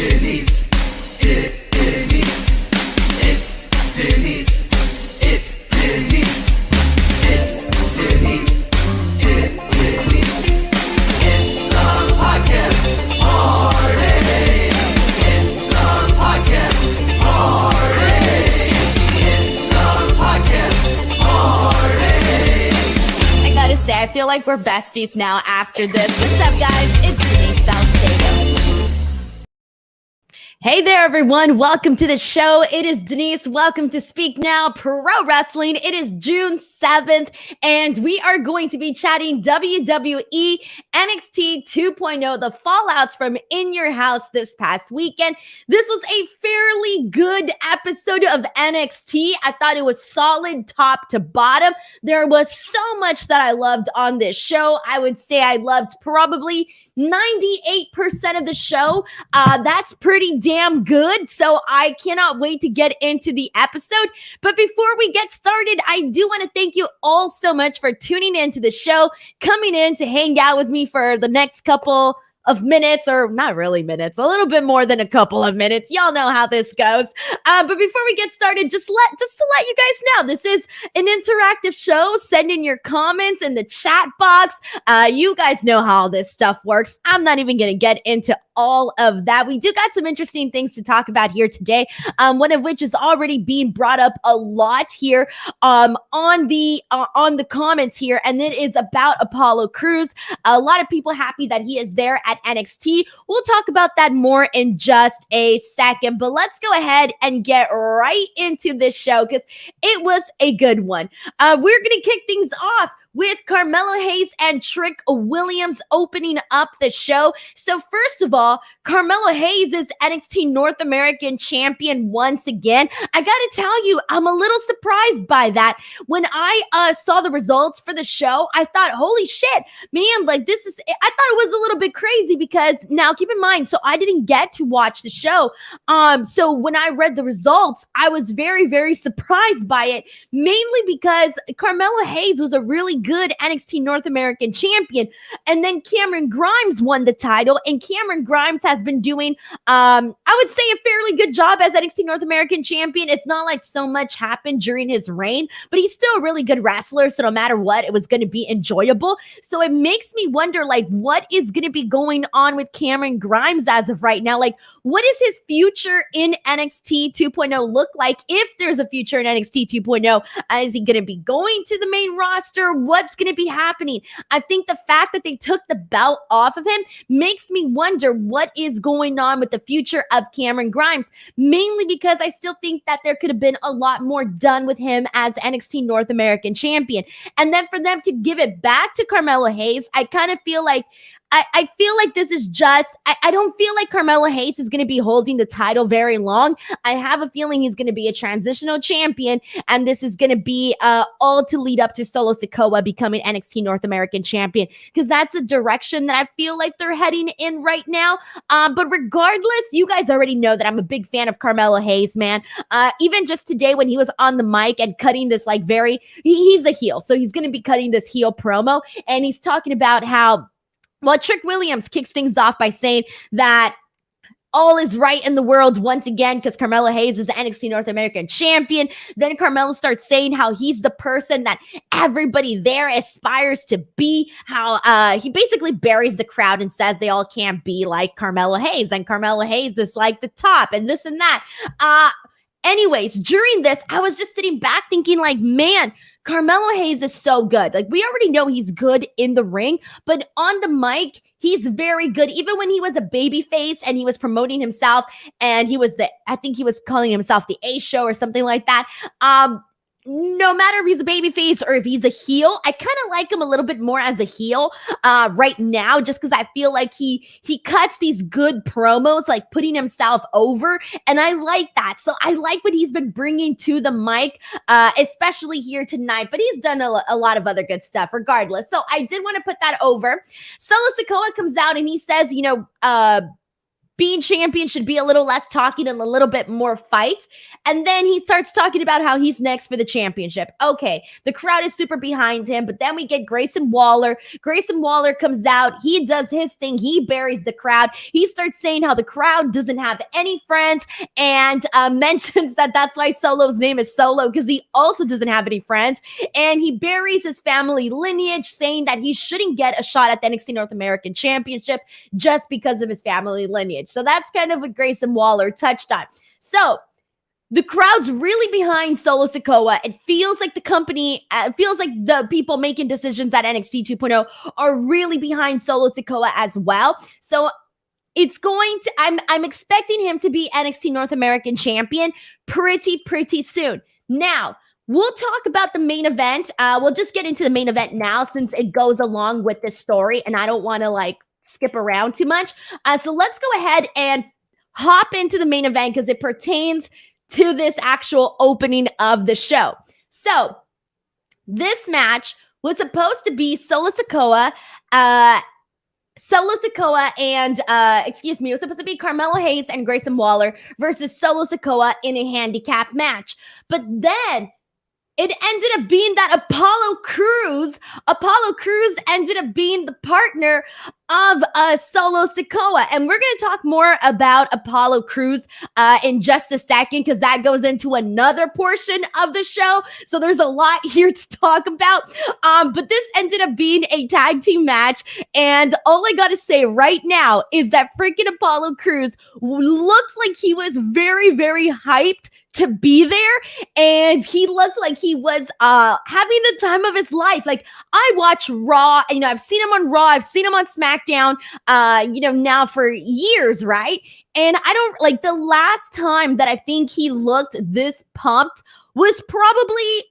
Denise. Denise. It's Denise. It's Denise. It's Denise. Denise. It's a podcast party. It's a podcast party. It's a podcast party. I gotta say, I feel like we're besties now after this. What's up, guys? It's Denise Salcedo. Hey there, everyone. Welcome to the show. It is Denise. Welcome to Speak Now Pro Wrestling. It is June 7th, and we are going to be chatting WWE NXT 2.0, the fallouts from In Your House this past weekend. This was a fairly good episode of NXT. I thought it was solid top to bottom. There was so much that I loved on this show. I would say I loved probably 98% of the show. That's pretty damn good. So I cannot wait to get into the episode. But before we get started, I do want to thank you all so much for tuning into the show, coming in to hang out with me for the next couple of minutes, or not really minutes, a little bit more than a couple of minutes. Y'all know how this goes. But before we get started, just to let you guys know, this is an interactive show. Send in your comments in the chat box. You guys know how all this stuff works. I'm not even going to get into all of that. We do got some interesting things to talk about here today. One of which is already being brought up a lot here on the comments here, and it is about Apollo Crews. A lot of people happy that he is there at NXT. We'll talk about that more in just a second, but let's go ahead and get right into this show because it was a good one. We're going to kick things off with Carmelo Hayes and Trick Williams opening up the show. So first of all, Carmelo Hayes is NXT North American champion once again. I gotta tell you, I'm a little surprised by that. When I saw the results for the show, I thought, holy shit, man, like I thought it was a little bit crazy because now keep in mind, so I didn't get to watch the show. So when I read the results, I was very, very surprised by it, mainly because Carmelo Hayes was a really good NXT North American champion. And then Cameron Grimes won the title, and Cameron Grimes has been doing, I would say, a fairly good job as NXT North American champion. It's not like so much happened during his reign, but he's still a really good wrestler. So no matter what, it was going to be enjoyable. So it makes me wonder, like, what is going to be going on with Cameron Grimes as of right now? Like, what is his future in NXT 2.0 look like? If there's a future in NXT 2.0, is he going to be going to the main roster? What's going to be happening? I think the fact that they took the belt off of him makes me wonder what is going on with the future of Cameron Grimes, mainly because I still think that there could have been a lot more done with him as NXT North American champion. And then for them to give it back to Carmelo Hayes, I kind of feel like I feel like this is just, I don't feel like Carmelo Hayes is going to be holding the title very long. I have a feeling he's going to be a transitional champion, and this is going to be all to lead up to Solo Sikoa becoming NXT North American champion, because that's the direction that I feel like they're heading in right now. But regardless, you guys already know that I'm a big fan of Carmelo Hayes, man. Even just today when he was on the mic and cutting this like he's a heel, so he's going to be cutting this heel promo, and he's talking about how, well, Trick Williams kicks things off by saying that all is right in the world once again because Carmelo Hayes is the NXT North American champion. Then Carmelo starts saying how he's the person that everybody there aspires to be, how he basically buries the crowd and says they all can't be like Carmelo Hayes, and Carmelo Hayes is like the top and this and that. Anyways, during this, I was just sitting back thinking like, man, Carmelo Hayes is so good. Like, we already know he's good in the ring, but on the mic, he's very good. Even when he was a babyface and he was promoting himself and I think he was calling himself the A Show or something like that. No matter if he's a babyface or if he's a heel, I kind of like him a little bit more as a heel right now, just because I feel like he cuts these good promos, like putting himself over, and I like that. So I like what he's been bringing to the mic, especially here tonight, but he's done a lot of other good stuff regardless. So I did want to put that over. Solo Sikoa comes out and he says, being champion should be a little less talking and a little bit more fight. And then he starts talking about how he's next for the championship. Okay, the crowd is super behind him, but then we get Grayson Waller. Grayson Waller comes out. He does his thing. He buries the crowd. He starts saying how the crowd doesn't have any friends and mentions that that's why Solo's name is Solo, because he also doesn't have any friends. And he buries his family lineage, saying that he shouldn't get a shot at the NXT North American Championship just because of his family lineage. So that's kind of what Grayson Waller touched on. So the crowd's really behind Solo Sikoa. It feels like the company, feels like the people making decisions at NXT 2.0 are really behind Solo Sikoa as well. So it's going to, I'm expecting him to be NXT North American champion pretty soon. Now, we'll talk about the main event. We'll just get into the main event now since it goes along with this story and I don't want to like skip around too much. So let's go ahead and hop into the main event because it pertains to this actual opening of the show. So this match was supposed to be Solo Sikoa and it was supposed to be Carmelo Hayes and Grayson Waller versus Solo Sikoa in a handicap match. But then it ended up being that Apollo Crews ended up being the partner of Solo Sikoa. And we're going to talk more about Apollo Crews in just a second because that goes into another portion of the show. So there's a lot here to talk about. But this ended up being a tag team match. And all I got to say right now is that freaking Apollo Crews looks like he was very hyped to be there, and he looked like he was having the time of his life. Like, I watch Raw, I've seen him on Raw, I've seen him on Smackdown, now for years, right? And I don't, like, the last time that I think he looked this pumped was probably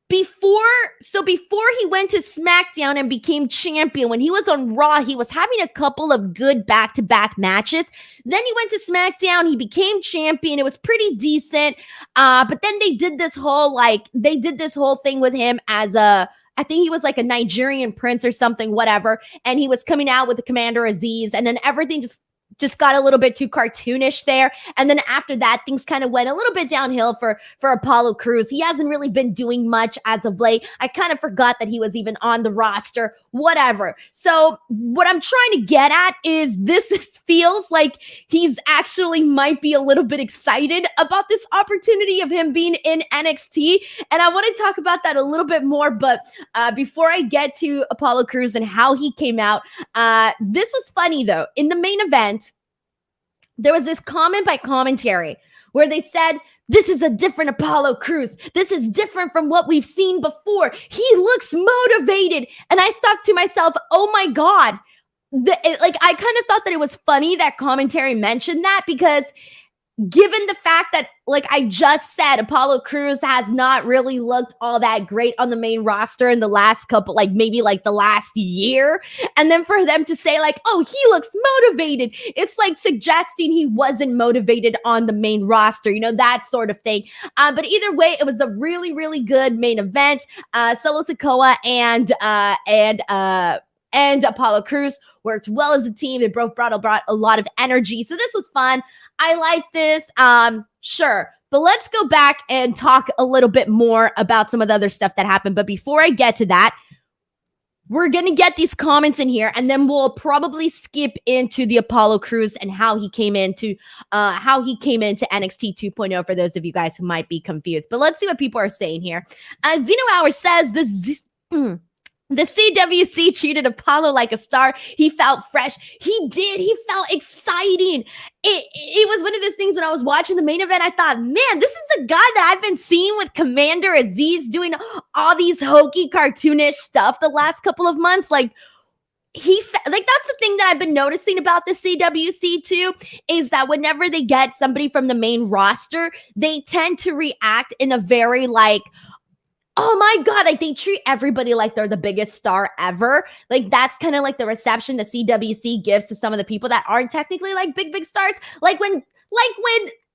before he went to SmackDown and became champion. When he was on Raw, he was having a couple of good back-to-back matches. Then he went to SmackDown, he became champion. It was pretty decent. But then they did this whole thing with him as I think he was like a Nigerian prince or something, whatever. And he was coming out with the Commander Aziz, and then everything just got a little bit too cartoonish there. And then after that, things kind of went a little bit downhill for Apollo Crews. He hasn't really been doing much as of late. I kind of forgot that he was even on the roster, whatever. So what I'm trying to get at is feels like he's actually might be a little bit excited about this opportunity of him being in NXT. And I want to talk about that a little bit more. But before I get to Apollo Crews and how he came out, this was funny though. In the main event, there was this comment by commentary where they said, this is a different Apollo Crews. This is different from what we've seen before. He looks motivated. And I thought to myself, oh my God. I kind of thought that it was funny that commentary mentioned that because given the fact that, like I just said, Apollo Crews has not really looked all that great on the main roster in the last couple, like maybe like the last year. And then for them to say like, oh, he looks motivated. It's like suggesting he wasn't motivated on the main roster, that sort of thing. But either way, it was a really good main event. Solo Sikoa and Apollo Crews worked well as a team. They both brought a lot of energy. So this was fun. I like this. Sure. But let's go back and talk a little bit more about some of the other stuff that happened. But before I get to that, we're going to get these comments in here, and then we'll probably skip into the Apollo Crews and how he came into NXT 2.0 for those of you guys who might be confused. But let's see what people are saying here. Zeno Hour says the CWC treated Apollo like a star. He felt fresh. He did. He felt exciting. It was one of those things when I was watching the main event, I thought, man, this is a guy that I've been seeing with Commander Aziz doing all these hokey, cartoonish stuff the last couple of months. Like, that's the thing that I've been noticing about the CWC too, is that whenever they get somebody from the main roster, they tend to react in a very like, oh my God, like they treat everybody like they're the biggest star ever. Like that's kind of like the reception the CWC gives to some of the people that aren't technically like big stars. Like when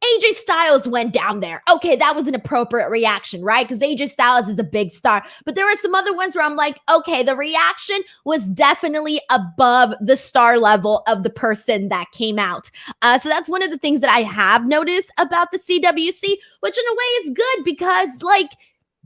AJ Styles went down there. Okay, that was an appropriate reaction, right? Because AJ Styles is a big star. But there were some other ones where I'm like, okay, the reaction was definitely above the star level of the person that came out. So that's one of the things that I have noticed about the CWC, which in a way is good because, like,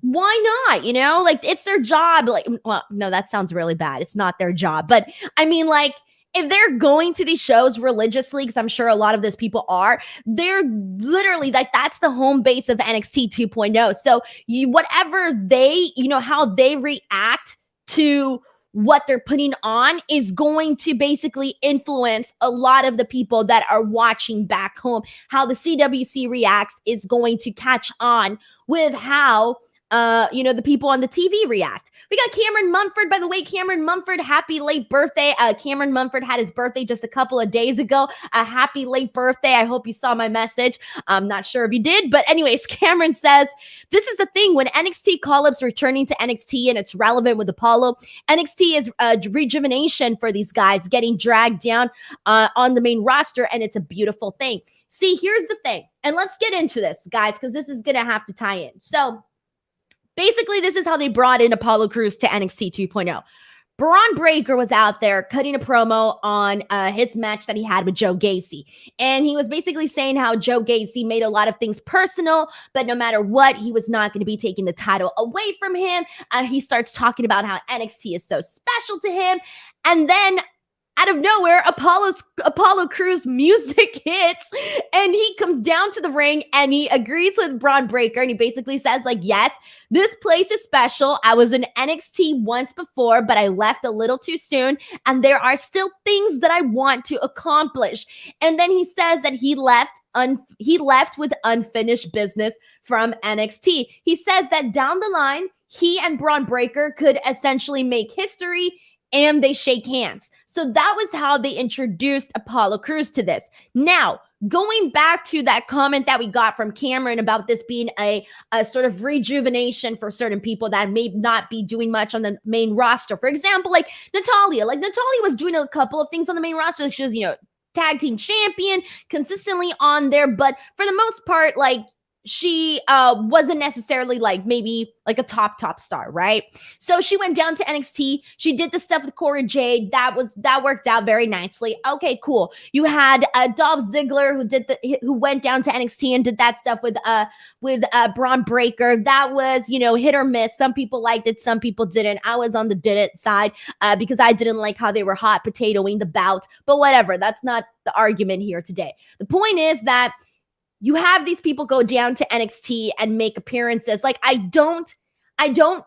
why not? You know, like it's their job. Like, well, no, that sounds really bad. It's not their job. But I mean, like, if they're going to these shows religiously, because I'm sure a lot of those people are, they're literally like, that's the home base of NXT 2.0. So whatever they, how they react to what they're putting on is going to basically influence a lot of the people that are watching back home. How the CWC reacts is going to catch on with how the people on the TV react. We got Cameron Mumford. By the way, Cameron Mumford, happy late birthday. Cameron Mumford had his birthday just a couple of days ago. A happy late birthday. I hope you saw my message. I'm not sure if you did, but anyways, Cameron says, this is the thing when NXT call-ups returning to NXT and it's relevant with Apollo. NXT is rejuvenation for these guys getting dragged down on the main roster, and it's a beautiful thing. See, here's the thing, and let's get into this, guys, because this is going to have to tie in. So, basically, this is how they brought in Apollo Crews to NXT 2.0. Braun Breaker was out there cutting a promo on his match that he had with Joe Gacy. And he was basically saying how Joe Gacy made a lot of things personal, but no matter what, he was not going to be taking the title away from him. He starts talking about how NXT is so special to him. And then out of nowhere, Apollo Crews music hits, and he comes down to the ring and he agrees with Braun Breaker, and he basically says, like, yes, this place is special. I was in NXT once before, but I left a little too soon, and there are still things that I want to accomplish. And then he says that he left with unfinished business from NXT. He says that down the line, he and Braun Breaker could essentially make history, and they shake hands. So that was how they introduced Apollo Crews to this. Now, going back to that comment that we got from Cameron about this being a sort of rejuvenation for certain people that may not be doing much on the main roster. For example, like Natalya. Like Natalya was doing a couple of things on the main roster. She was, tag team champion, consistently on there. But for the most part, like, she wasn't necessarily like maybe like a top star, right? So she went down to NXT. She did the stuff with Cora Jade. That worked out very nicely. Okay, cool. You had Dolph Ziggler who went down to NXT and did that stuff with Braun Breaker. That was, hit or miss. Some people liked it, some people didn't. I was on the did it side because I didn't like how they were hot potatoing the bout. But whatever, that's not the argument here today. The point is that you have these people go down to NXT and make appearances. Like, I don't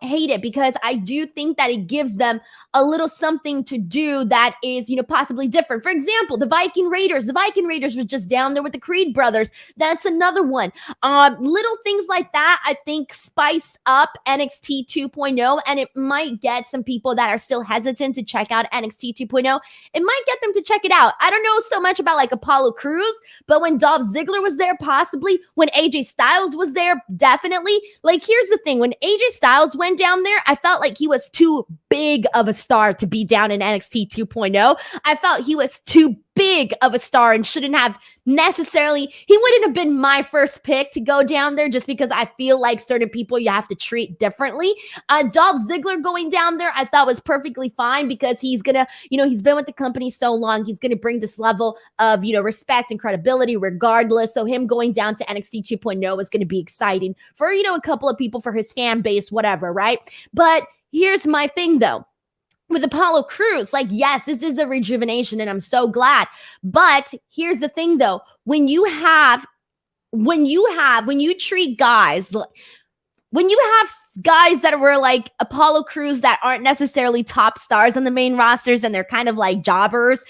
hate it because I do think that it gives them a little something to do that is, possibly different. For example, the Viking Raiders. The Viking Raiders was just down there with the Creed brothers. That's another one. Little things like that, I think, spice up NXT 2.0, and it might get some people that are still hesitant to check out NXT 2.0. It might get them to check it out. I don't know so much about like Apollo Crews, but when Dolph Ziggler was there, possibly. When AJ Styles was there, definitely. Like, here's the thing. When AJ Styles went down there, I felt like he was too big of a star to be down in NXT 2.0. I felt he was too big of a star and shouldn't have necessarily, he wouldn't have been my first pick to go down there just because I feel like certain people you have to treat differently. Dolph Ziggler going down there, I thought was perfectly fine because he's gonna, he's been with the company so long, he's gonna bring this level of, respect and credibility regardless. So him going down to NXT 2.0 is gonna be exciting for, a couple of people, for his fan base, whatever, right? But here's my thing though. With Apollo Crews, like, yes, this is a rejuvenation and I'm so glad. But here's the thing though, when you treat guys, when you have guys that were like Apollo Crews that aren't necessarily top stars on the main rosters and they're kind of like jobbers,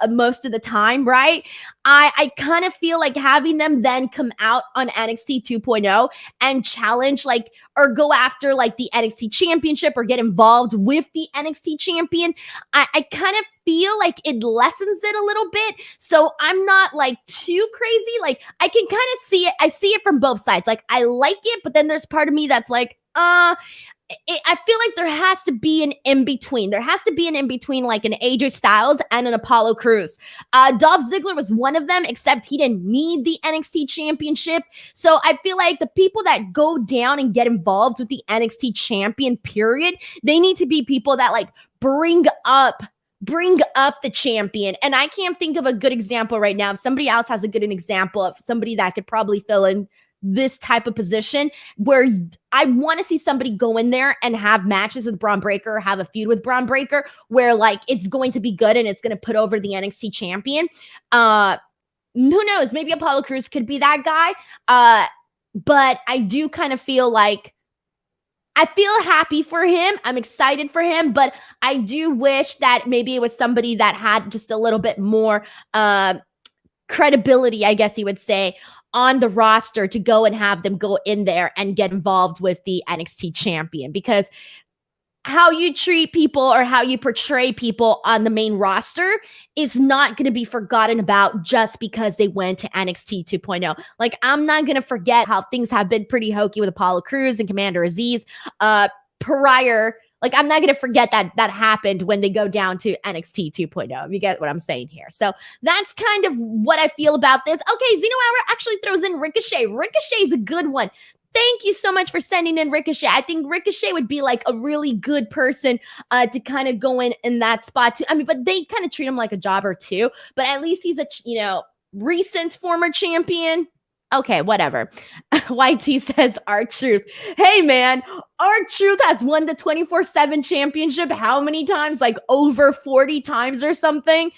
most of the time, right? I kind of feel like having them then come out on NXT 2.0 and challenge or go after the NXT championship or get involved with the NXT champion, I kind of feel like it lessens it a little bit. So I'm not too crazy. I can kind of see it. I see it from both sides. I like it, but then there's part of me that's I feel like there has to be an in-between. There has to be an in-between, like an AJ Styles and an Apollo Crews. Dolph Ziggler was one of them, except he didn't need the NXT championship. So I feel like the people that go down and get involved with the NXT champion, period, they need to be people that like bring up the champion. And I can't think of a good example right now. If somebody else has a good example of somebody that could probably fill in this type of position where I want to see somebody go in there and have matches with Braun Breaker, have a feud with Braun Breaker where like it's going to be good and it's going to put over the NXT champion. Who knows? Maybe Apollo Crews could be that guy. But I do kind of feel like I feel happy for him. I'm excited for him, but I do wish that maybe it was somebody that had just a little bit more credibility, I guess you would say, on the roster to go and have them go in there and get involved with the NXT champion, because how you treat people or how you portray people on the main roster is not going to be forgotten about just because they went to NXT 2.0. Like, I'm not going to forget how things have been pretty hokey with Apollo Crews and Commander Aziz prior. Like, I'm not going to forget that happened when they go down to NXT 2.0. If you get what I'm saying here. So that's kind of what I feel about this. Okay, Zeno Hour actually throws in Ricochet. Ricochet's a good one. Thank you so much for sending in Ricochet. I think Ricochet would be like a really good person to kind of go in that spot too. I mean, but they kind of treat him like a jobber too. But at least he's a, recent former champion. Okay, whatever. YT says R-Truth. Hey, man, R-Truth has won the 24/7 championship how many times? Like over 40 times or something?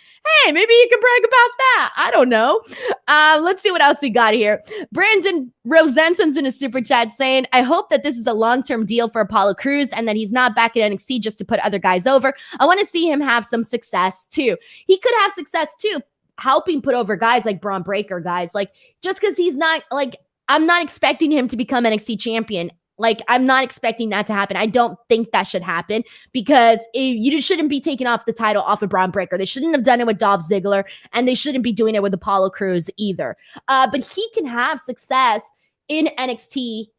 Hey, maybe you can brag about that. I don't know. Let's see what else we got here. Brandon Rosensen's in a super chat saying, I hope that this is a long-term deal for Apollo Crews and that he's not back at NXT just to put other guys over. I want to see him have some success too. He could have success too, helping put over guys like Braun Breaker, guys. Like, just because he's not, like, I'm not expecting him to become NXT champion. Like, I'm not expecting that to happen. I don't think that should happen because you shouldn't be taking off the title off of Braun Breaker. They shouldn't have done it with Dolph Ziggler, and they shouldn't be doing it with Apollo Crews either. But he can have success in NXT,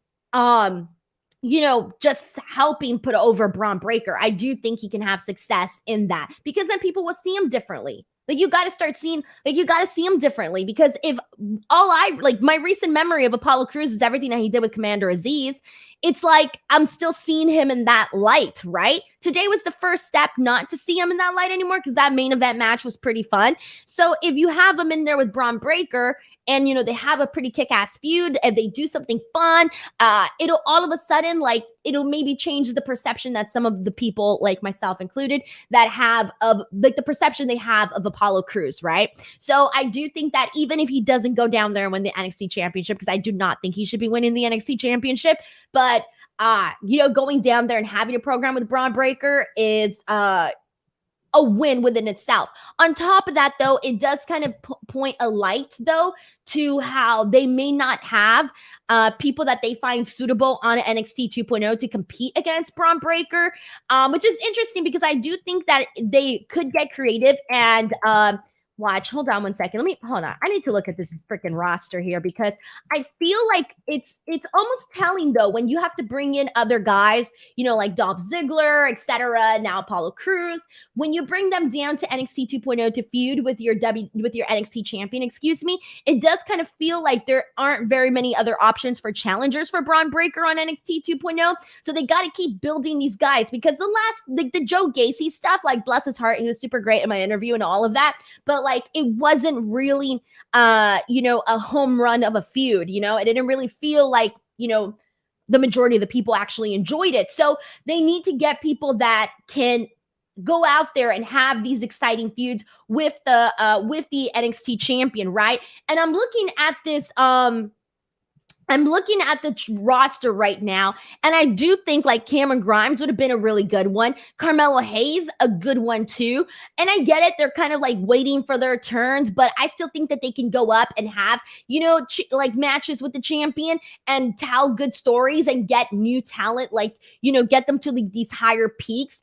just helping put over Braun Breaker. I do think he can have success in that because then people will see him differently. Like, you got to start seeing, like, you got to see him differently because if my recent memory of Apollo Crews is everything that he did with Commander Aziz, it's like I'm still seeing him in that light, right? Today was the first step not to see him in that light anymore because that main event match was pretty fun. So if you have him in there with Braun Breaker and, they have a pretty kick-ass feud, if they do something fun, it'll all of a sudden, like, it'll maybe change the perception that some of the people, like myself included, that have of, like, the perception they have of Apollo Crews, right? So I do think that even if he doesn't go down there and win the NXT championship, because I do not think he should be winning the NXT championship, but going down there and having a program with Braun Breaker is a win within itself. On top of that, though, it does kind of point a light, though, to how they may not have people that they find suitable on NXT 2.0 to compete against Braun Breaker, which is interesting because I do think that they could get creative and watch. Hold on one second. Hold on. I need to look at this freaking roster here because I feel like it's almost telling, though, when you have to bring in other guys, like Dolph Ziggler, etc. Now Apollo Crews, when you bring them down to NXT 2.0 to feud with your NXT champion, it does kind of feel like there aren't very many other options for challengers for Braun Breaker on NXT 2.0. So they got to keep building these guys because the Joe Gacy stuff, like, bless his heart, he was super great in my interview and all of that, but like, it wasn't really, a home run of a feud, it didn't really feel like, the majority of the people actually enjoyed it. So they need to get people that can go out there and have these exciting feuds with the NXT champion, right? And I'm looking at this, roster right now, and I do think like Cameron Grimes would have been a really good one. Carmelo Hayes, a good one too. And I get it. They're kind of like waiting for their turns, but I still think that they can go up and have, like matches with the champion and tell good stories and get new talent, like, get them to like these higher peaks.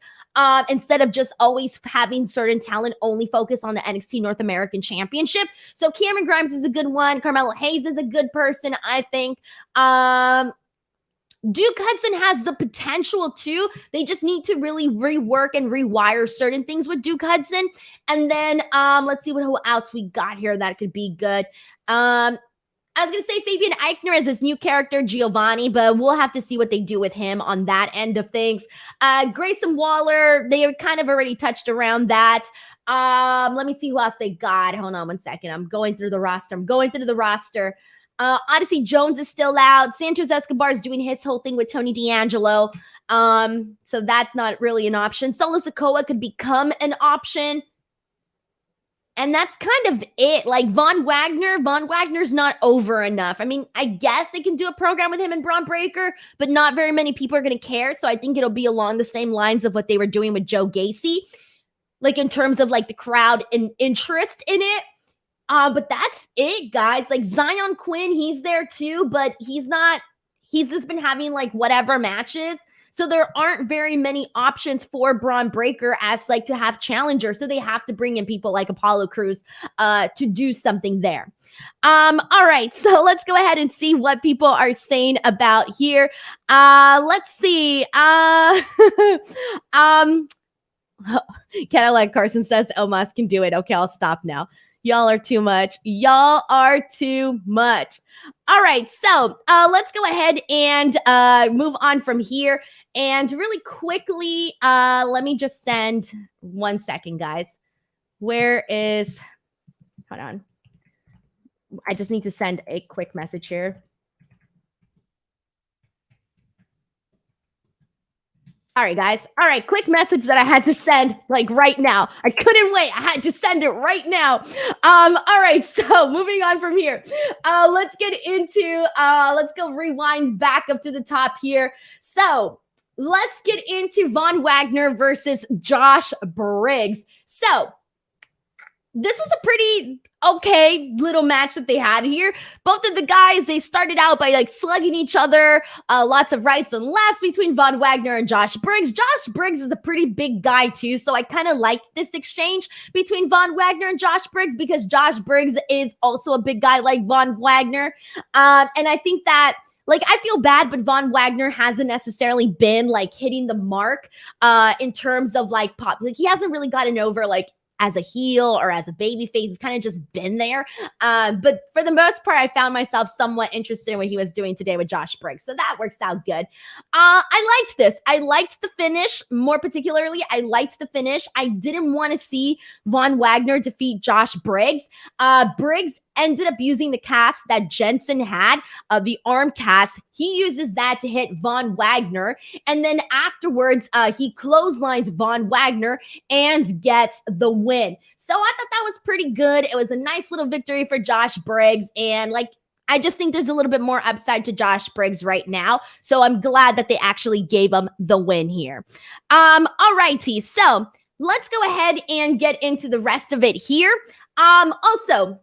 Instead of just always having certain talent only focus on the NXT North American Championship. So Cameron Grimes is a good one. Carmelo Hayes is a good person, I think. Duke Hudson has the potential too. They just need to really rework and rewire certain things with Duke Hudson. And then let's see who else we got here that could be good. I was going to say Fabian Eichner as his new character, Giovanni, but we'll have to see what they do with him on that end of things. Grayson Waller, they are kind of already touched around that. Let me see who else they got. Hold on one second. I'm going through the roster. Odyssey Jones is still out. Santos Escobar is doing his whole thing with Tony D'Angelo. So that's not really an option. Solo Sikoa could become an option. And that's kind of it. Like Von Wagner's not over enough. I mean, I guess they can do a program with him and Braun Breaker, but not very many people are going to care. So I think it'll be along the same lines of what they were doing with Joe Gacy, like in terms of like the crowd and interest in it. But that's it, guys. Like Zion Quinn, he's there too, but he's just been having like whatever matches. So there aren't very many options for Braun Breaker as like to have challengers. So they have to bring in people like Apollo Crews to do something there. All right, so let's go ahead and see what people are saying about here. Let's see. Cadillac Carson says Elmas can do it. Okay, I'll stop now. Y'all are too much. All right, so let's go ahead and move on from here. And really quickly, let me just send 1 second, guys. Hold on. I just need to send a quick message here. All right, guys. All right, quick message that I had to send like right now. I couldn't wait. I had to send it right now. All right, so moving on from here. Let's go rewind back up to the top here. So let's get into Von Wagner versus Josh Briggs. So this was a pretty okay little match that they had here. Both of the guys, they started out by like slugging each other, lots of rights and lefts between Von Wagner and Josh Briggs. Josh Briggs is a pretty big guy too, so I kind of liked this exchange between Von Wagner and Josh Briggs because Josh Briggs is also a big guy like Von Wagner. And I think that like, I feel bad, but Von Wagner hasn't necessarily been like hitting the mark in terms of like pop. Like, he hasn't really gotten over like as a heel or as a baby face. He's kind of just been there. But for the most part, I found myself somewhat interested in what he was doing today with Josh Briggs. So that works out good. I liked this. I liked the finish. More particularly, I liked the finish. I didn't want to see Von Wagner defeat Josh Briggs. Briggs ended up using the cast that Jensen had, the arm cast. He uses that to hit Von Wagner. And then afterwards, he clotheslines Von Wagner and gets the win. So I thought that was pretty good. It was a nice little victory for Josh Briggs. And like, I just think there's a little bit more upside to Josh Briggs right now. So I'm glad that they actually gave him the win here. All righty. So let's go ahead and get into the rest of it here. Also,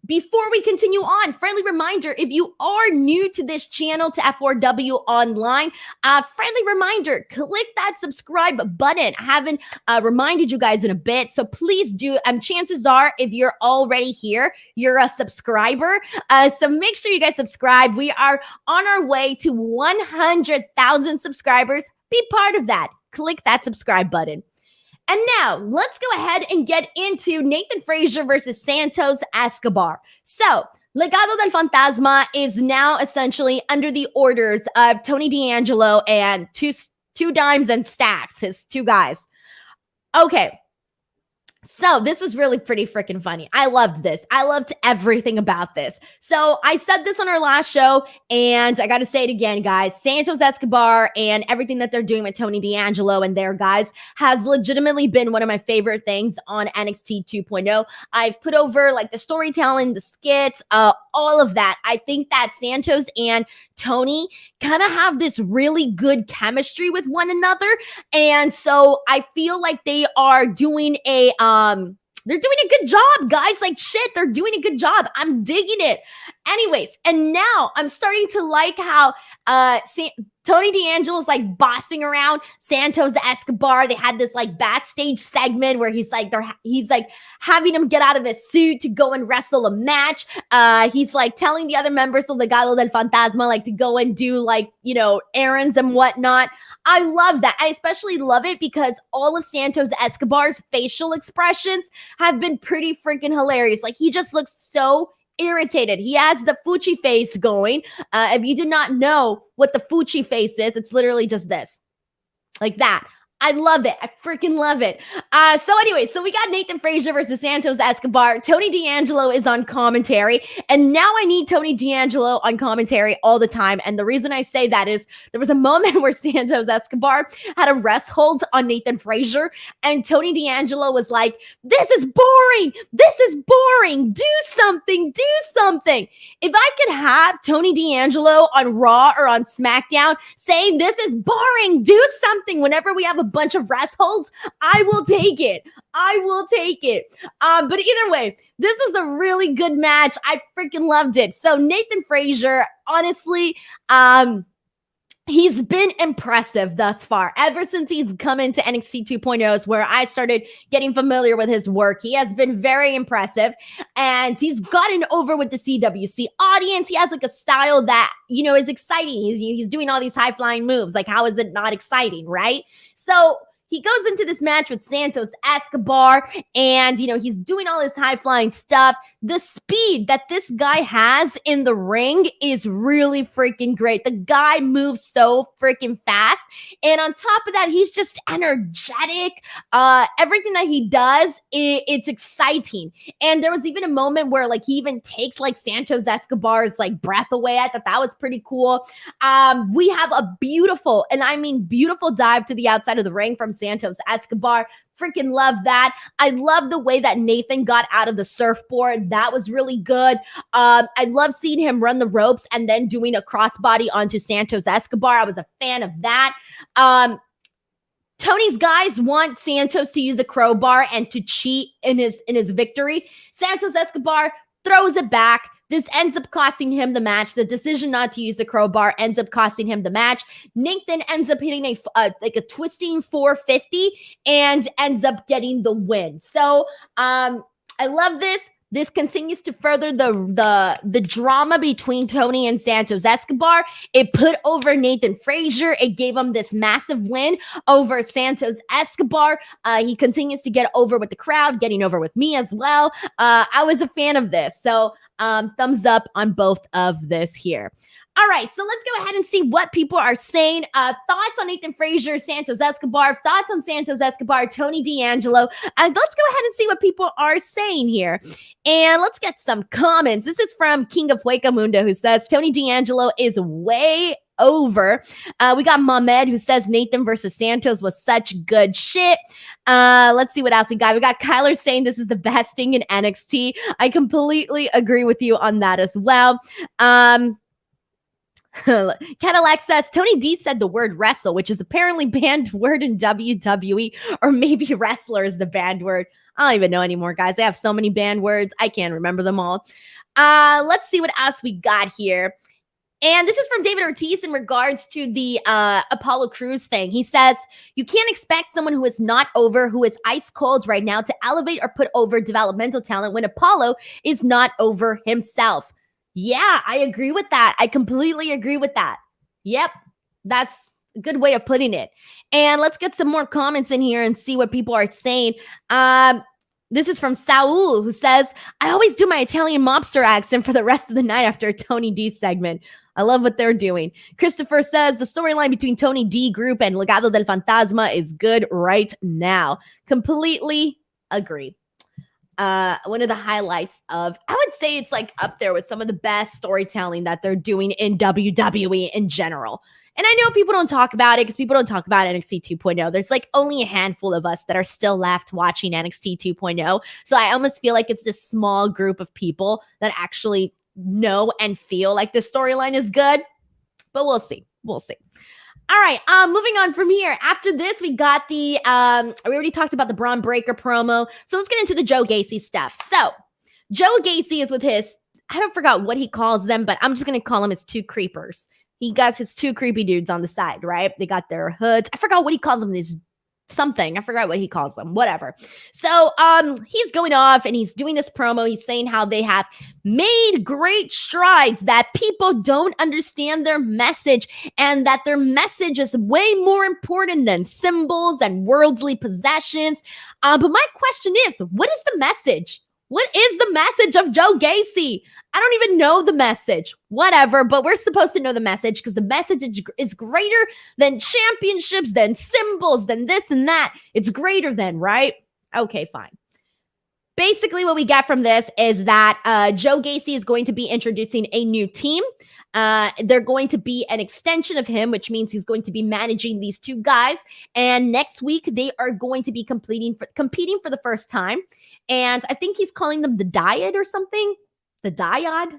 before we continue on, friendly reminder, if you are new to this channel, to F4W Online, friendly reminder, click that subscribe button. I haven't reminded you guys in a bit, so please do. Chances are, if you're already here, you're a subscriber. So make sure you guys subscribe. We are on our way to 100,000 subscribers. Be part of that. Click that subscribe button. And now, let's go ahead and get into Nathan Frazier versus Santos Escobar. So, Legado del Fantasma is now essentially under the orders of Tony D'Angelo and two Dimes and Stacks, his two guys. Okay. So this was really pretty freaking funny. I loved this. I loved everything about this. So I said this on our last show, and I got to say it again, guys. Santos Escobar and everything that they're doing with Tony D'Angelo and their guys has legitimately been one of my favorite things on NXT 2.0. I've put over like the storytelling, the skits, all of that. I think that Santos and Tony kind of have this really good chemistry with one another. And so I feel like they are doing they're doing a good job, guys. Like, shit, they're doing a good job. I'm digging it. Anyways, and now I'm starting to like how Tony D'Angelo's like bossing around Santos Escobar. They had this like backstage segment where he's like having him get out of his suit to go and wrestle a match. He's like telling the other members of Legado del Fantasma like to go and do like, you know, errands and whatnot. I love that. I especially love it because all of Santos Escobar's facial expressions have been pretty freaking hilarious. Like he just looks so irritated. He has the Fuchi face going. If you did not know what the Fuchi face is, it's literally just this, like that. I love it. I freaking love it. So anyway, so we got Nathan Frazier versus Santos Escobar. Tony D'Angelo is on commentary. And now I need Tony D'Angelo on commentary all the time. And the reason I say that is there was a moment where Santos Escobar had a rest hold on Nathan Frazier. And Tony D'Angelo was like, this is boring. This is boring. Do something. Do something. If I could have Tony D'Angelo on Raw or on SmackDown saying this is boring, do something whenever we have a bunch of rest holds, I will take it. I will take it. But either way, this was a really good match. I freaking loved it. So Nathan Frazier, honestly, he's been impressive thus far. Ever since he's come into NXT 2.0 is where I started getting familiar with his work. He has been very impressive and he's gotten over with the CWC audience. He has like a style that, you know, is exciting. He's doing all these high flying moves. Like, how is it not exciting, right? So he goes into this match with Santos Escobar and, you know, he's doing all this high-flying stuff. The speed that this guy has in the ring is really freaking great. The guy moves so freaking fast. And on top of that, he's just energetic. Everything that he does, it's exciting. And there was even a moment where, like, he even takes, like, Santos Escobar's, like, breath away. I thought that was pretty cool. We have a beautiful, and I mean beautiful dive to the outside of the ring from Santos Escobar. Freaking love that. I love the way that Nathan got out of the surfboard. That was really good. I love seeing him run the ropes and then doing a crossbody onto Santos Escobar. I was a fan of that. Tony's guys want Santos to use a crowbar and to cheat in his victory. Santos Escobar throws it back. This ends up costing him the match. The decision not to use the crowbar ends up costing him the match. Nathan ends up hitting a twisting 450 and ends up getting the win. So I love this. This continues to further the drama between Tony and Santos Escobar. It put over Nathan Frazier. It gave him this massive win over Santos Escobar. He continues to get over with the crowd, getting over with me as well. I was a fan of this. So thumbs up on both of this here. All right, so let's go ahead and see what people are saying. Thoughts on Nathan Frazier, Santos Escobar, thoughts on Santos Escobar, Tony D'Angelo. Let's go ahead and see what people are saying here. And let's get some comments. This is from King of Hueca Mundo, who says, Tony D'Angelo is way over. We got Mohamed, who says Nathan versus Santos was such good shit. Let's see what else we got. We got Kyler saying this is the best thing in NXT. I completely agree with you on that as well. Cadillac says Tony D said the word wrestle, which is apparently banned word in WWE, or maybe wrestler is the banned word. I don't even know anymore, guys. I have so many banned words. I can't remember them all. Let's see what else we got here. And this is from David Ortiz in regards to the Apollo Crews thing. He says, you can't expect someone who is not over, who is ice cold right now, to elevate or put over developmental talent when Apollo is not over himself. Yeah, I agree with that. I completely agree with that. Yep, that's a good way of putting it. And let's get some more comments in here and see what people are saying. This is from Saul, who says, I always do my Italian mobster accent for the rest of the night after a Tony D segment. I love what they're doing. Christopher says, the storyline between Tony D group and Legado del Fantasma is good right now. Completely agree. One of the highlights of, I would say it's like up there with some of the best storytelling that they're doing in WWE in general. And I know people don't talk about it because people don't talk about NXT 2.0. There's like only a handful of us that are still left watching NXT 2.0. So I almost feel like it's this small group of people that actually know and feel like the storyline is good. But we'll see. We'll see. All right, moving on from here. After this, we got the, we already talked about the Braun Breaker promo. So let's get into the Joe Gacy stuff. So Joe Gacy is with his, I don't forget what he calls them, but I'm just going to call him his two creepers. He got his two creepy dudes on the side, right? They got their hoods. I forgot what he calls them. This something. I forgot what he calls them. Whatever. So he's going off and he's doing this promo. He's saying how they have made great strides, that people don't understand their message, and that their message is way more important than symbols and worldly possessions. But my question is, what is the message? What is the message of Joe Gacy? I don't even know the message. Whatever, but we're supposed to know the message because the message is greater than championships, than symbols, than this and that. It's greater than, right? Okay, fine. Basically, what we get from this is that Joe Gacy is going to be introducing a new team. They're going to be an extension of him, which means he's going to be managing these two guys. And next week, they are going to be competing for the first time. And I think he's calling them the Dyad or something. The Dyad,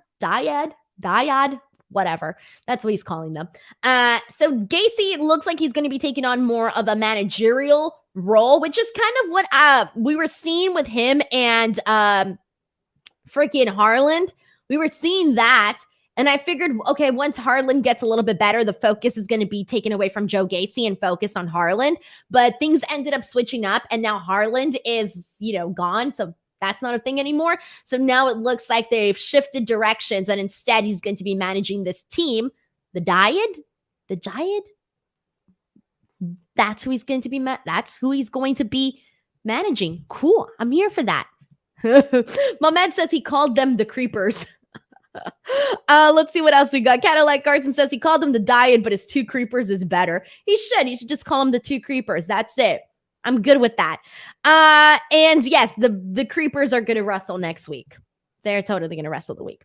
whatever. That's what he's calling them. So Gacy looks like he's going to be taking on more of a managerial role, which is kind of what we were seeing with him and freaking Harland. We were seeing that. And I figured, okay, once Harland gets a little bit better, the focus is going to be taken away from Joe Gacy and focus on Harland. But things ended up switching up, and now Harland is, gone. So that's not a thing anymore. So now it looks like they've shifted directions, and instead he's going to be managing this team. The Dyad? The Dyad? That's who he's going to be. That's who he's going to be managing. Cool. I'm here for that. Mamed says he called them the Creepers. Let's see what else we got. Cadillac Carson says he called them the Dyad, but his two Creepers is better. He should just call them the two Creepers. That's it. I'm good with that. And yes, the Creepers are going to wrestle next week. They're totally going to wrestle the week.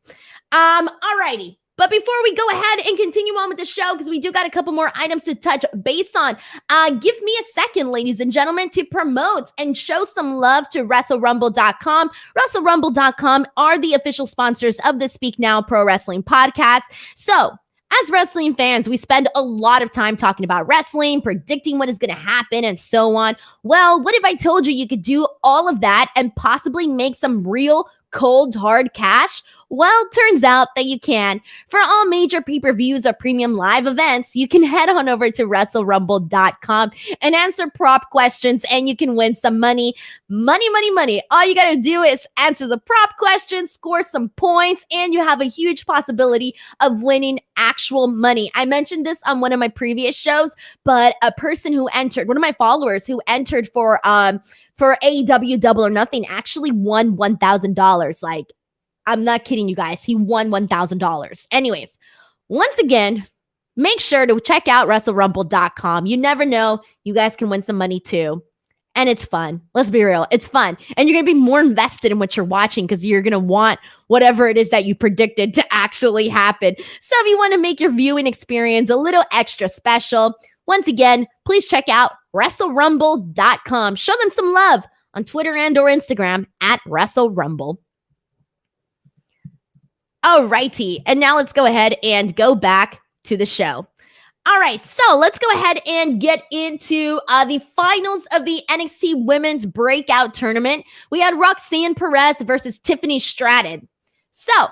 Alrighty. But before we go ahead and continue on with the show, because we do got a couple more items to touch base on, give me a second, ladies and gentlemen, to promote and show some love to WrestleRumble.com. WrestleRumble.com are the official sponsors of the Speak Now Pro Wrestling podcast. So, as wrestling fans, we spend a lot of time talking about wrestling, predicting what is going to happen, and so on. Well, what if I told you could do all of that and possibly make some real cold, hard cash? Well, turns out that you can. For all major pay-per-views or premium live events, you can head on over to WrestleRumble.com and answer prop questions, and you can win some money. Money, money, money. All you got to do is answer the prop question, score some points, and you have a huge possibility of winning actual money. I mentioned this on one of my previous shows, but a person who entered, one of my followers who entered for AEW Double or Nothing actually won $1,000. Like, I'm not kidding you guys. He won $1,000. Anyways, once again, make sure to check out WrestleRumble.com. You never know. You guys can win some money too. And it's fun. Let's be real. It's fun. And you're going to be more invested in what you're watching because you're going to want whatever it is that you predicted to actually happen. So if you want to make your viewing experience a little extra special, once again, please check out WrestleRumble.com. Show them some love on Twitter and or Instagram at WrestleRumble. All righty. And now let's go ahead and go back to the show. All right. So let's go ahead and get into the finals of the NXT Women's Breakout Tournament. We had Roxanne Perez versus Tiffany Stratton. So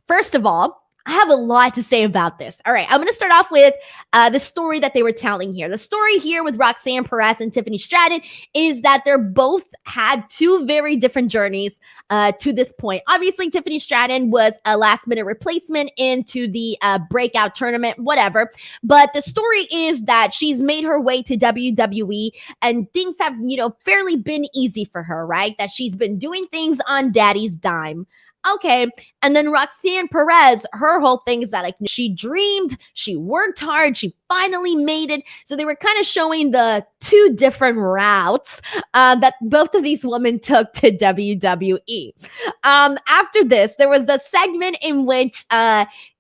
first of all, I have a lot to say about this. All right, I'm going to start off with the story that they were telling here. The story here with Roxanne Perez and Tiffany Stratton is that they're both had two very different journeys to this point. Obviously, Tiffany Stratton was a last-minute replacement into the breakout tournament, whatever. But the story is that she's made her way to WWE, and things have, fairly been easy for her, right? That she's been doing things on daddy's dime. Okay. And then Roxanne Perez, her whole thing is that she dreamed, she worked hard, she finally made it. So they were kind of showing the two different routes that both of these women took to WWE. After this, there was a segment in which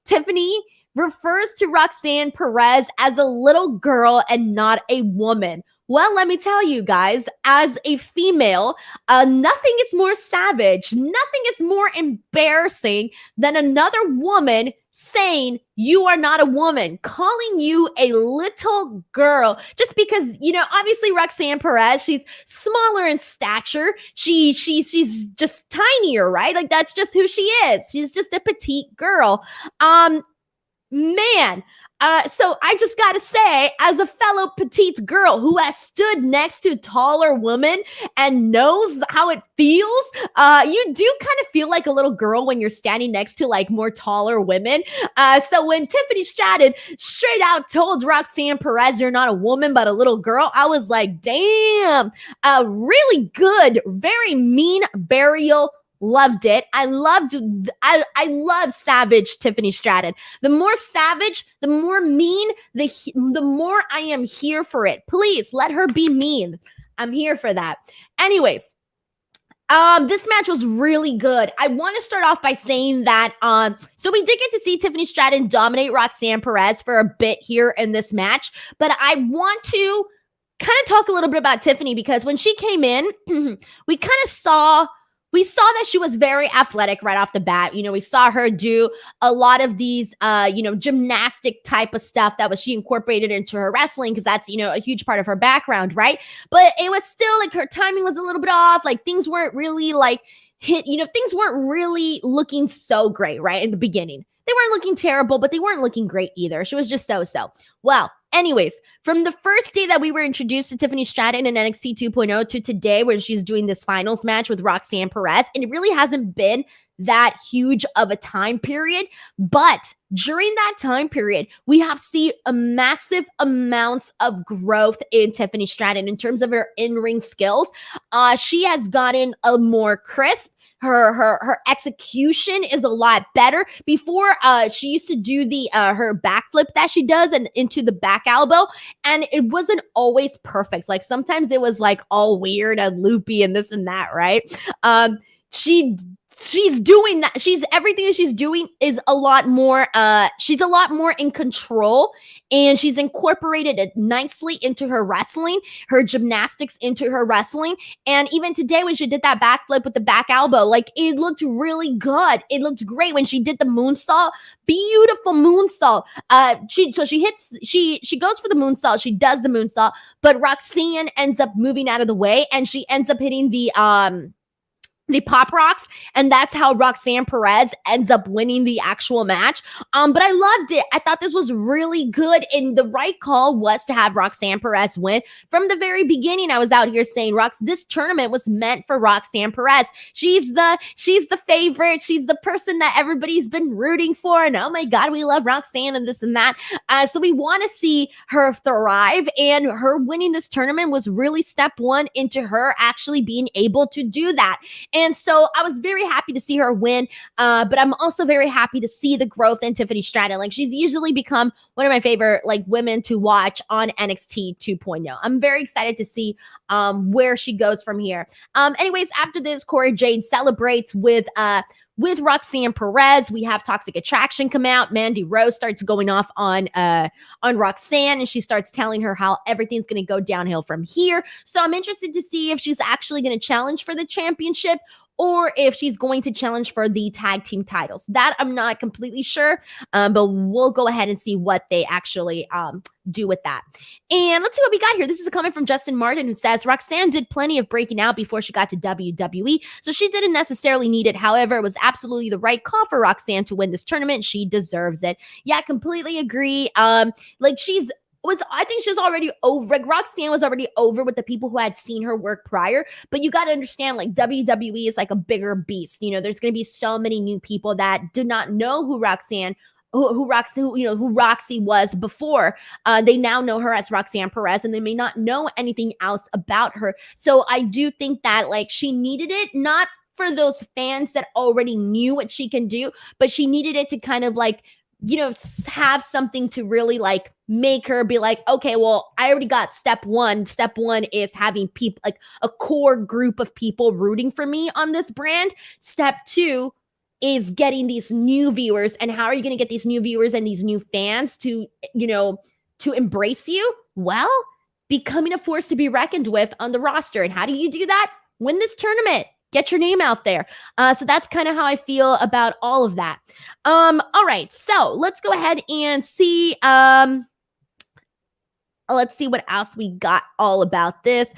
Tiffany refers to Roxanne Perez as a little girl and not a woman. Well, let me tell you guys, as a female, nothing is more savage, nothing is more embarrassing than another woman saying you are not a woman, calling you a little girl, just because, obviously Roxanne Perez, she's smaller in stature. She's just tinier, right? Like, that's just who she is. She's just a petite girl. Man, So I just gotta say, as a fellow petite girl who has stood next to a taller woman and knows how it feels, you do kind of feel like a little girl when you're standing next to like more taller women. So when Tiffany Stratton straight out told Roxanne Perez, "You're not a woman but a little girl," I was like, damn, really good, very mean burial. Loved it. I love savage Tiffany Stratton. The more savage, the more mean, the more I am here for it. Please let her be mean. I'm here for that. Anyways, this match was really good. I want to start off by saying that so we did get to see Tiffany Stratton dominate Roxanne Perez for a bit here in this match, but I want to kind of talk a little bit about Tiffany because when she came in, we kind of saw that she was very athletic right off the bat. You know, we saw her do a lot of these, gymnastic type of stuff that she incorporated into her wrestling because that's, a huge part of her background, right? But it was still like her timing was a little bit off. Like things weren't really like things weren't really looking so great, right? In the beginning. They weren't looking terrible, but they weren't looking great either. She was just so. Well, anyways, from the first day that we were introduced to Tiffany Stratton in NXT 2.0 to today when she's doing this finals match with Roxanne Perez, and it really hasn't been that huge of a time period. But during that time period, we have seen a massive amounts of growth in Tiffany Stratton in terms of her in-ring skills. She has gotten a more crisp. Her execution is a lot better. Before, she used to do the her backflip that she does and into the back elbow, and it wasn't always perfect. Like sometimes it was like all weird and loopy and this and that, right? She's doing that. Everything that she's doing is a lot more, she's a lot more in control, and she's incorporated it nicely into her wrestling, her gymnastics into her wrestling. And even today when she did that backflip with the back elbow, like it looked really good. It looked great when she did the moonsault, beautiful moonsault. She goes for the moonsault. She does the moonsault, but Roxanne ends up moving out of the way and she ends up hitting the pop rocks, and that's how Roxanne Perez ends up winning the actual match. But I loved it. I thought this was really good, and the right call was to have Roxanne Perez win. From the very beginning, I was out here saying, this tournament was meant for Roxanne Perez. She's the favorite. She's the person that everybody's been rooting for, and oh my God, we love Roxanne and this and that. So we want to see her thrive, and her winning this tournament was really step one into her actually being able to do that. And so I was very happy to see her win, but I'm also very happy to see the growth in Tiffany Stratton. Like she's usually become one of my favorite like women to watch on NXT 2.0. I'm very excited to see where she goes from here. Anyways, after this, Cora Jade celebrates with Roxanne Perez. We have Toxic Attraction come out. Mandy Rose starts going off on Roxanne, and she starts telling her how everything's going to go downhill from here. So I'm interested to see if she's actually going to challenge for the championship or if she's going to challenge for the tag team titles. That I'm not completely sure, but we'll go ahead and see what they actually do with that. And let's see what we got here. This is a comment from Justin Martin who says, Roxanne did plenty of breaking out before she got to WWE, so she didn't necessarily need it. However, it was absolutely the right call for Roxanne to win this tournament. She deserves it. Yeah, completely agree. I think she's already over. Like Roxanne was already over with the people who had seen her work prior. But you got to understand, like WWE is like a bigger beast. You know, there's going to be so many new people that did not know who Roxy was before. They now know her as Roxanne Perez, and they may not know anything else about her. So I do think that like she needed it, not for those fans that already knew what she can do, but she needed it to kind of like, have something to really like make her be like, okay, well, I already got step one. Step one is having people, like a core group of people rooting for me on this brand. Step two is getting these new viewers. And how are you going to get these new viewers and these new fans to embrace you? Well, becoming a force to be reckoned with on the roster. And how do you do that? Win this tournament. Get your name out there. So that's kind of how I feel about all of that. All right. So let's go ahead and see. Let's see what else we got all about this.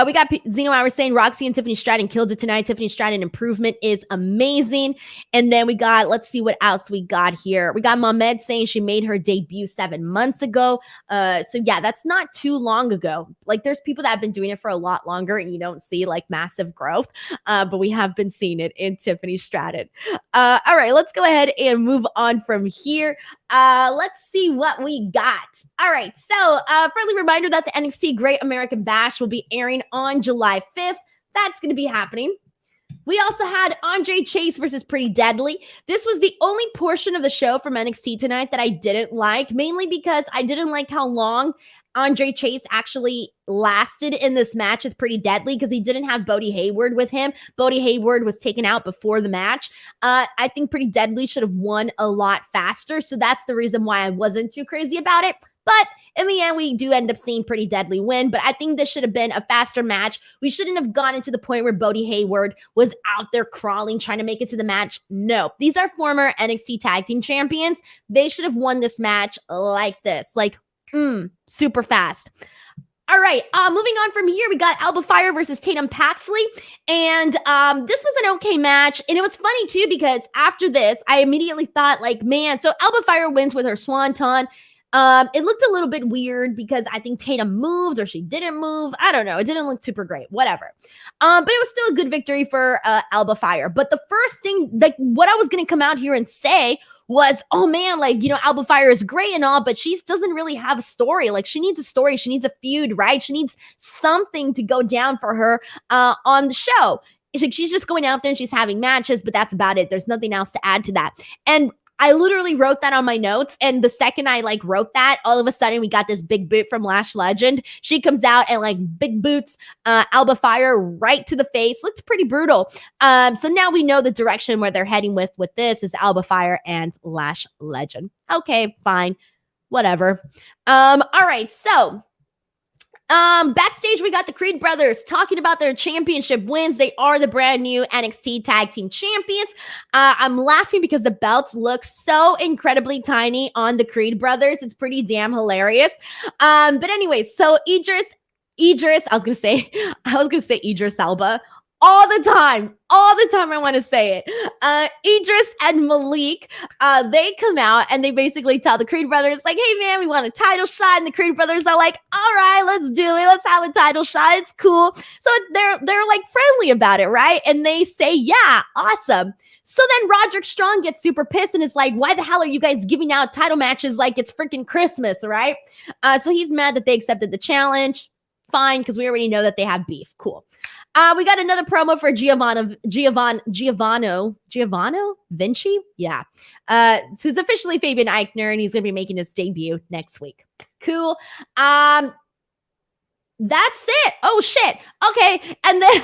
We got Zeno Hour saying Roxy and Tiffany Stratton killed it tonight. Tiffany Stratton improvement is amazing. And then we got, let's see what else we got here. We got Mohamed saying she made her debut 7 months ago. So yeah, that's not too long ago. Like there's people that have been doing it for a lot longer and you don't see like massive growth. But we have been seeing it in Tiffany Stratton. All right, let's go ahead and move on from here. Let's see what we got. All right, so friendly reminder that the NXT Great American Bash will be airing on July 5th. That's going to be happening. We also had Andre Chase versus Pretty Deadly. This was the only portion of the show from NXT tonight that I didn't like, mainly because I didn't like how long Andre Chase actually lasted in this match with Pretty Deadly because he didn't have Bodie Hayward with him. Bodie Hayward was taken out before the match. I think Pretty Deadly should have won a lot faster, so that's the reason why I wasn't too crazy about it. But in the end, we do end up seeing Pretty Deadly win. But I think this should have been a faster match. We shouldn't have gotten to the point where Bodie Hayward was out there crawling, trying to make it to the match. No, these are former NXT Tag Team Champions. They should have won this match like this, like super fast. All right, moving on from here, we got Alba Fire versus Tatum Paxley. And this was an okay match. And it was funny, too, because after this, I immediately thought, like, man, so Alba Fire wins with her swanton. It looked a little bit weird because I think Tatum moved or she didn't move. I don't know. It didn't look super great. Whatever. But it was still a good victory for Alba Fire. But the first thing, like what I was going to come out here and say was, oh man, like, you know, Alba Fire is great and all, but she doesn't really have a story. Like she needs a story. She needs a feud, right? She needs something to go down for her on the show. She's just going out there and she's having matches, but that's about it. There's nothing else to add to that. And I literally wrote that on my notes. And the second I like wrote that, all of a sudden we got this big boot from Lash Legend. She comes out and like big boots Alba Fire right to the face. Looked pretty brutal. So now we know the direction where they're heading with this is Alba Fire and Lash Legend. Okay, fine. Whatever. All right. So backstage, we got the Creed brothers talking about their championship wins. They are the brand new NXT Tag Team Champions. I'm laughing because the belts look so incredibly tiny on the Creed brothers. It's pretty damn hilarious. But anyways, so Idris, I was gonna say Idris Elba. All the time I want to say it. Idris and Malik, they come out and they basically tell the Creed brothers, like, hey man, we want a title shot. And the Creed brothers are like, all right, let's do it. Let's have a title shot. It's cool. So they're like friendly about it, right? And they say, yeah, awesome. So then Roderick Strong gets super pissed and is like, why the hell are you guys giving out title matches like it's freaking Christmas, right? So he's mad that they accepted the challenge. Fine, because we already know that they have beef. Cool. We got another promo for Giovanni Vinci? Yeah. Who's officially Fabian Eichner, and he's going to be making his debut next week. Cool. That's it. Oh, shit. Okay. And then,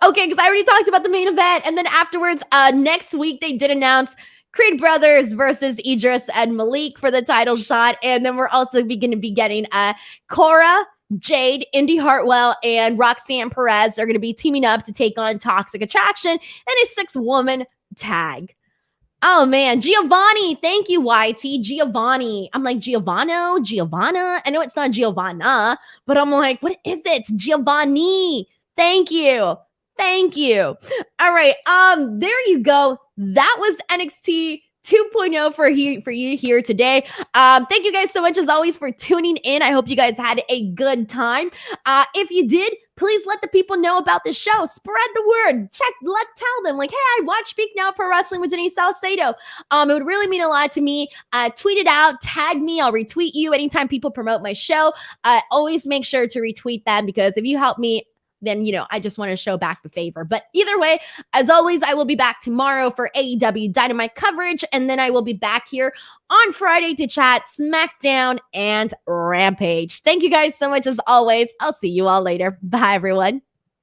okay, because I already talked about the main event. And then afterwards, next week, they did announce Creed Brothers versus Idris and Malik for the title shot. And then we're also going to be getting Cora, Jade, Indy Hartwell, and Roxanne Perez are going to be teaming up to take on Toxic Attraction and a 6-woman tag. Oh, man. Giovanni. Thank you, YT. Giovanni. I'm like, Giovanna? I know it's not Giovanna, but I'm like, what is it? Giovanni. Thank you. All right. There you go. That was NXT 2.0 for you here today. Thank you guys so much as always for tuning in. I hope you guys had a good time. If you did, please let the people know about the show. Spread the word. Tell them like, hey, I watch Speak Now Pro Wrestling with Denise Salcedo. It would really mean a lot to me. Tweet it out, tag me. I'll retweet you anytime people promote my show. Always make sure to retweet them because if you help me, then, you know, I just want to show back the favor. But either way, as always, I will be back tomorrow for AEW Dynamite coverage. And then I will be back here on Friday to chat Smackdown and Rampage. Thank you guys so much as always. I'll see you all later. Bye, everyone.